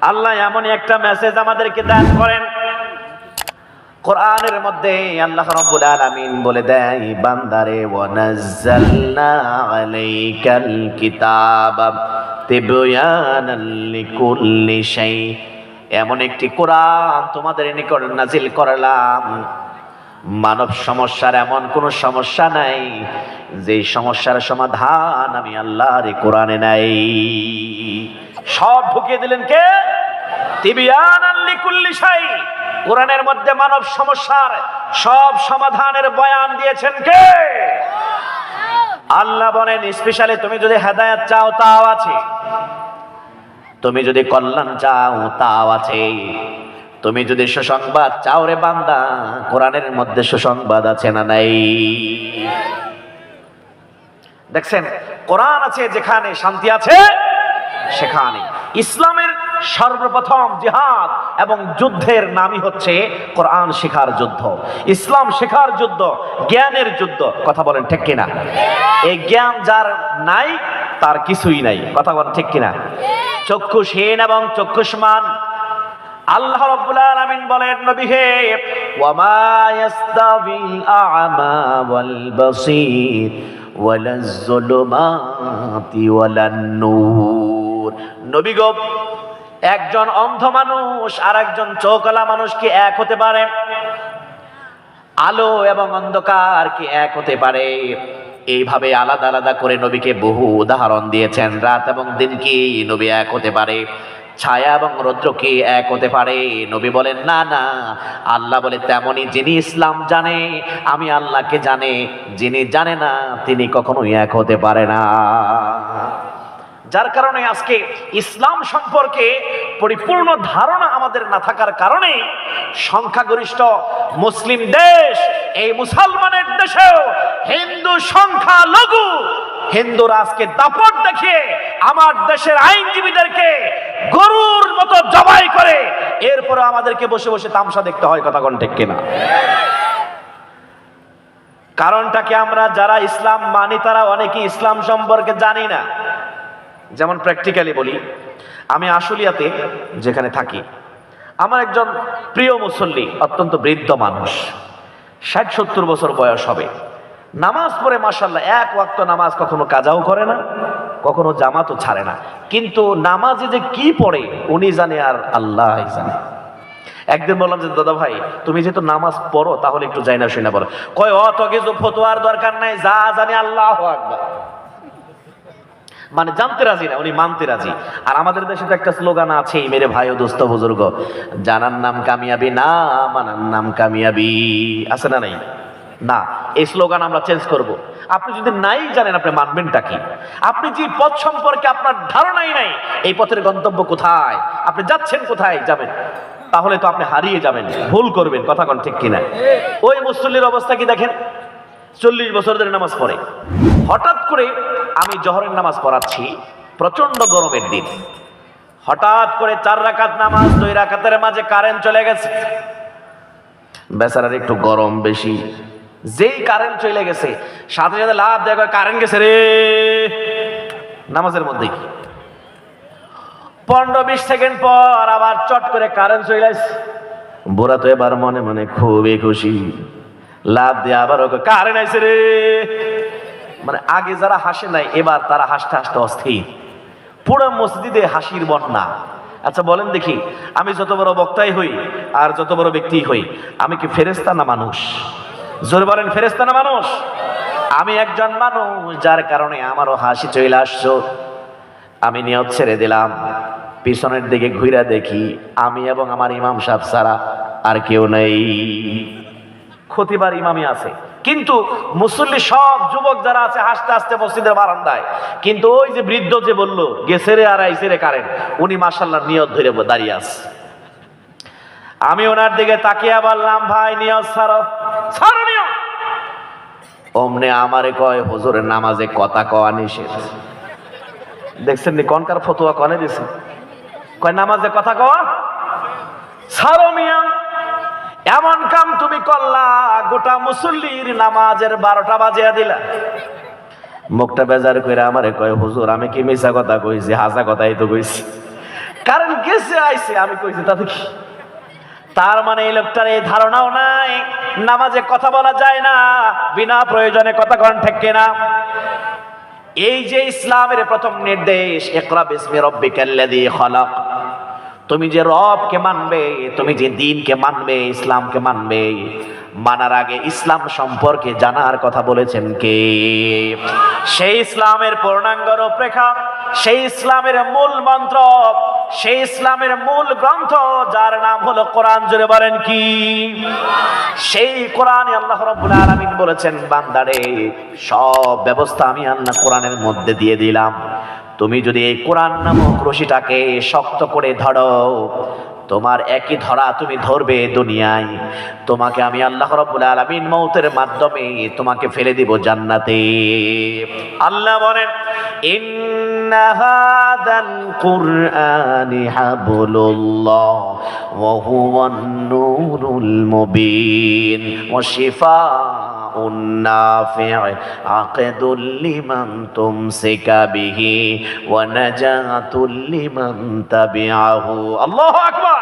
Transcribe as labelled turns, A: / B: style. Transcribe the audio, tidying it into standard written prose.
A: আল্লাহ এমন একটা মেসেজ আমাদেরকে দান করেন কোরআনের মধ্যে। আল্লাহ রাব্বুল আলামিন বলে দেয়, বান্দারে ওয়ানাজ্জালনা আলাইকাল কিতাবা তিবয়ানাল লিকুল্লি শাই, এমন একটি কোরআন তোমাদের নিকট নাজিল করলাম, মানব সমস্যার এমন কোন সমস্যা নাই যে সমস্যার সমাধান আমি আল্লাহর এই কোরআনে নাই। সব ঢুকিয়ে দিলেন কে? তিবয়ানাল লিকুল্লি শাই, কোরআনের মধ্যে মানব সমস্যার সব সমাধানের বয়ান দিয়েছেন কে? আল্লাহ বলেন, স্পেশালি তুমি যদি হেদায়েত চাও তাও আছে, তুমি যদি কল্যাণ চাও তাও আছে, তুমি যদি সুসংবাদ চাও রে বান্দা, কোরআনের মধ্যে সুসংবাদ আছে না নাই? দেখছেন, কোরআন আছে যেখানে শান্তি আছে সেখানে। ইসলামের সর্বপ্রথম জিহাদ এবং যুদ্ধের নামই হচ্ছে কোরআন শেখার যুদ্ধ, ইসলাম শেখার যুদ্ধ, জ্ঞানের যুদ্ধ। কথা বলেন ঠিক কিনা? এই জ্ঞান যার নাই তার কিছুই নাই। কথা বলেন ঠিক কিনা? চক্ষুহীন এবং চক্ষুষ্মান আল্লাহ রাব্বুল আলামিন বলেন, নবী হে, ওয়ামা ইয়াস্তাবিল আ'মা ওয়াল বাসীর ওয়ালাজ যুলুমাতি ওয়ালান নূর। নবী গো, একজন অন্ধ মানুষ আর একজন চোখওয়ালা মানুষ কি এক হতে পারে? আলো এবং অন্ধকার কি এক হতে পারে? এইভাবে আলাদা আলাদা করে নবীকে বহু উদাহরণ দিয়েছেন। রাত এবং দিন কি নবী এক হতে পারে? ছায়া এবং রৌদ্র কি এক হতে পারে? নবী বলেন না না। আল্লাহ বলে, তেমনি যিনি ইসলাম জানে আমি আল্লাহকে জানে, যিনি জানে না তিনি কখনোই এক হতে পারে না। যার কারণে আজকে ইসলাম সম্পর্কে পরিপূর্ণ ধারণা আমাদের না থাকার কারণে সংখ্যাগরিষ্ঠ মুসলিম দেশ, এই মুসলমানের দেশেও হিন্দু সংখ্যা লঘু, হিন্দুরা আজকে দাপট দেখিয়ে আমার দেশের আইনজীবীদেরকে গরুর মতো জবাই করে, এরপরে আমাদেরকে বসে বসে তামসা দেখতে হয়। কথা কোন ঠিক কিনা? কারণটাকে আমরা যারা ইসলাম মানি তারা অনেকেই ইসলাম সম্পর্কে জানি না। যেমন প্র্যাকটিক্যালি বলি, আমি আশুলিয়াতে যেখানে থাকি, আমার একজন প্রিয় মুসল্লি, অত্যন্ত বৃদ্ধ মানুষ, ৬০-৭০ বছর বয়স হবে, নামাজ পড়ে মাশাআল্লাহ এক ওয়াক্ত নামাজ কখনো কাজাও করে না, কখনো জামাতও ছাড়ে না, কিন্তু নামাজে যে কি পড়ে উনি জানে আর আল্লাহ জানে। একদিন বললাম যে দাদা ভাই, তুমি যেহেতু নামাজ পড়ো তাহলে একটু যাই না শুনে পড়ো। কয় অত কিছু ফতোয়ার দরকার নাই, যা জানি আল্লাহু আকবার। মানে জানতে রাজি না, উনি মানতে রাজি। আর আমাদের দেশে তো একটা স্লোগান আছে, মেরে ভাই ও দোস্ত বুজুর্গ, জানার নাম কামিয়াবি না, মানার নাম কামিয়াবি। আছে না নাই? না, এই স্লোগান আমরা চেঞ্জ করব। আপনি যদি নাই জানেন আপনি মানবেনটা কি? আপনি যে পথ সম্পর্কে আপনার ধারণাই নাই, এই পথের গন্তব্য কোথায়, আপনি যাচ্ছেন কোথায় যাবেন, তাহলে তো আপনি হারিয়ে যাবেন, ভুল করবেন। কথা কোন ঠিক কিনা? ওই মুসল্লির অবস্থা কি দেখেন, 40 বছর ধরে নামাজ পড়ে। হঠাৎ করে আমি জোহরের নামাজ পড়াচ্ছি, প্রচন্ড গরমের দিন, হঠাৎ করে 4 রাকাত নামাজ, 2 রাকাতের মাঝে কারেন্ট চলে গেছে। বেচারার একটু গরম বেশি, যেই কারেন্ট চলে গেছে সাথে সাথে লাভ দেখো কারেন্ট গেছে রে, নামাজের মধ্যেই 15-20 সেকেন্ড পর আবার চট করে কারেন্ট চলে আসছে। বুড়া তো এবার মনে মনে খুবই খুশি, লাভ দিয়ে আবার কারেন্ট আইছে রে। মানে আগে যারা হাসে নাই এবার তারা হাসতে হাসতে অস্থির, পুরো মসজিদে হাসির বন্যা। আচ্ছা বলেন দেখি, আমি যত বড় বক্তাই হই আর যত বড় ব্যক্তি হই, আমি কি ফেরেশতা না মানুষ? জোরে বলেন, ফেরেশতা না মানুষ? আমি একজন মানুষ, যার কারণে আমারও হাসি চলে আসছো। আমি নিয়ত ছেড়ে দিলাম, পিছনের দিকে ঘুরে দেখি আমি এবং আমার ইমাম সাহেব ছাড়া আর কেউ নেই। খতিবার ইমামই আছে, কিন্তু মুসল্লি সব যুবক যারা আছে হাসতে হাসতে মসজিদের বারান্দায়। কিন্তু ওই যে বৃদ্ধ যে বললো গেছে রে আর আইছে রে কারেন্ট, উনি মাশাআল্লাহ নিয়ত ধরে দাঁড়িয়ে আছে। আমি ওনার দিকে তাকিয়ে বললাম, ভাই নিয়ত ছাড়ো, ছাড়ো নিয়ত। অমনে আমারে কয়, হুজুরের নামাজে কথা কওয়া নিষেধ। দেখছেন নি কোনকার ফতোয়া কনে দিছে? কয় নামাজে কথা কওয়া ছাড়ো মিয়া। এমন কাম তুমি করলা, গোটা মুসল্লির নামাজের 12টা বাজিয়া দিলা। মুখটা বেজার করে আমারে কয়, হুজুর আমি কি মিছা কথা কইছি? হাসা কথাই তো কইছি। কারণ গেছে আইছে, আমি কইছি তাতে কি? তার মানে এই লোকটার এই ধারণাও নাই নামাজে কথা বলা যায় না, বিনা প্রয়োজনে কথা কন, ঠিক কিনা? এই যে ইসলামের প্রথম নির্দেশ, ইকরা বিসমি রাব্বিকাল্লাযী খালাক, তুমি যে রবকে মানবে, তুমি যে দ্বীনকে মানবে, ইসলামকে মানবে, মানার আগে ইসলাম সম্পর্কে জানার কথা বলেছেন কে? সেই ইসলামের পূর্ণাঙ্গ রূপরেখা, সেই ইসলামের মূল মন্ত্র, সেই ইসলামের মূল গ্রন্থ যার নাম হলো কোরআন, জুড়ে বলেন কি? সেই কোরআনে আল্লাহ রাব্বুল আলামিন বলেছেন, বান্দারে সব ব্যবস্থা আমি আল্লাহ কোরআনের মধ্যে দিয়ে দিলাম, তুমি যদি এই কোরআন নামক রশিটাকে শক্ত করে ধরো, তোমার একই ধরা তুমি ধরবে দুনিয়ায়, তোমাকে আমি আল্লাহ রাব্বুল আলামিন মওতের মাধ্যমে তোমাকে ফেলে দিব জান্নাতে। আল্লাহ বলেন, ইন্না হাদাল কুরআনি হাবলুল্লাহ ওয়া হুয়ান নূরুল মুবিন ওয়া শিফাউন নাফি' আকিদুল লিমান তুমসিকা বিহি ওয়া নাজাতুল লিমান তাবিআহু। আল্লাহু আকবার।